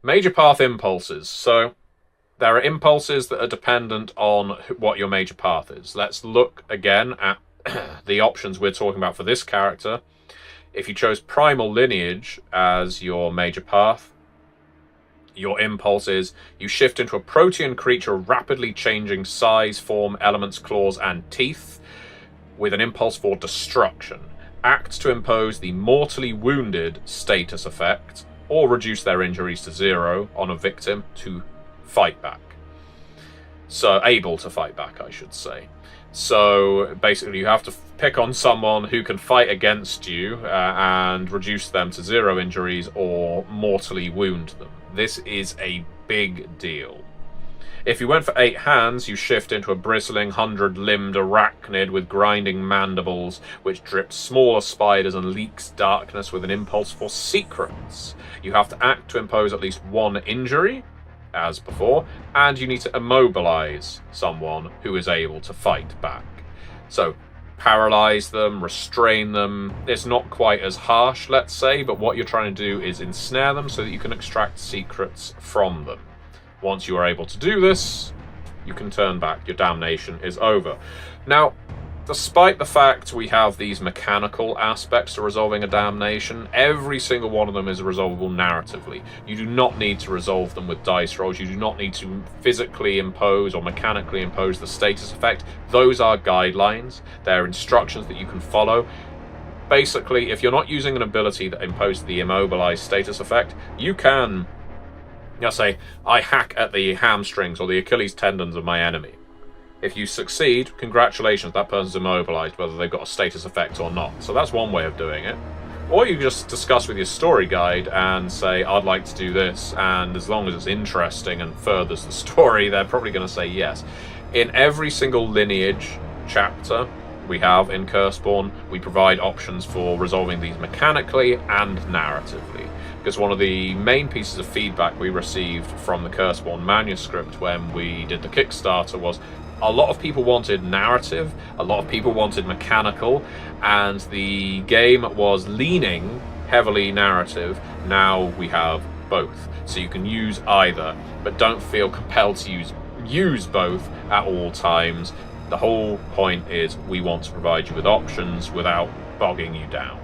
Major path impulses. So there are impulses that are dependent on what your major path is. Let's look again at the options we're talking about for this character. If you chose Primal Lineage as your major path, your impulse is you shift into a protean creature rapidly changing size, form, elements, claws, and teeth with an impulse for destruction. Act to impose the mortally wounded status effect or reduce their injuries to 0 on a victim to fight back. So, able to fight back, I should say. So, basically, you have to pick on someone who can fight against you and reduce them to 0 injuries or mortally wound them. This is a big deal. If you went for 8 hands, you shift into a bristling, 100-limbed arachnid with grinding mandibles, which drips smaller spiders and leaks darkness with an impulse for secrets. You have to act to impose at least 1 injury, as before, and you need to immobilize someone who is able to fight back. So, paralyze them, restrain them. It's not quite as harsh, let's say, but what you're trying to do is ensnare them so that you can extract secrets from them. Once you are able to do this, you can turn back. Your damnation is over. Now, despite the fact we have these mechanical aspects to resolving a damnation, every single one of them is resolvable narratively. You do not need to resolve them with dice rolls. You do not need to physically impose or mechanically impose the status effect. Those are guidelines. They're instructions that you can follow. Basically, if you're not using an ability that imposes the immobilized status effect, you can, say, I hack at the hamstrings or the Achilles tendons of my enemy. If you succeed, congratulations, that person's immobilized, whether they've got a status effect or not. So that's one way of doing it. Or you just discuss with your story guide and say, I'd like to do this, and as long as it's interesting and furthers the story, they're probably going to say yes. In every single lineage chapter we have in Curseborne, we provide options for resolving these mechanically and narratively. Because one of the main pieces of feedback we received from the Curseborne manuscript when we did the Kickstarter was a lot of people wanted narrative, a lot of people wanted mechanical, and the game was leaning heavily narrative. Now we have both. So you can use either, but don't feel compelled to use both at all times. The whole point is we want to provide you with options without bogging you down.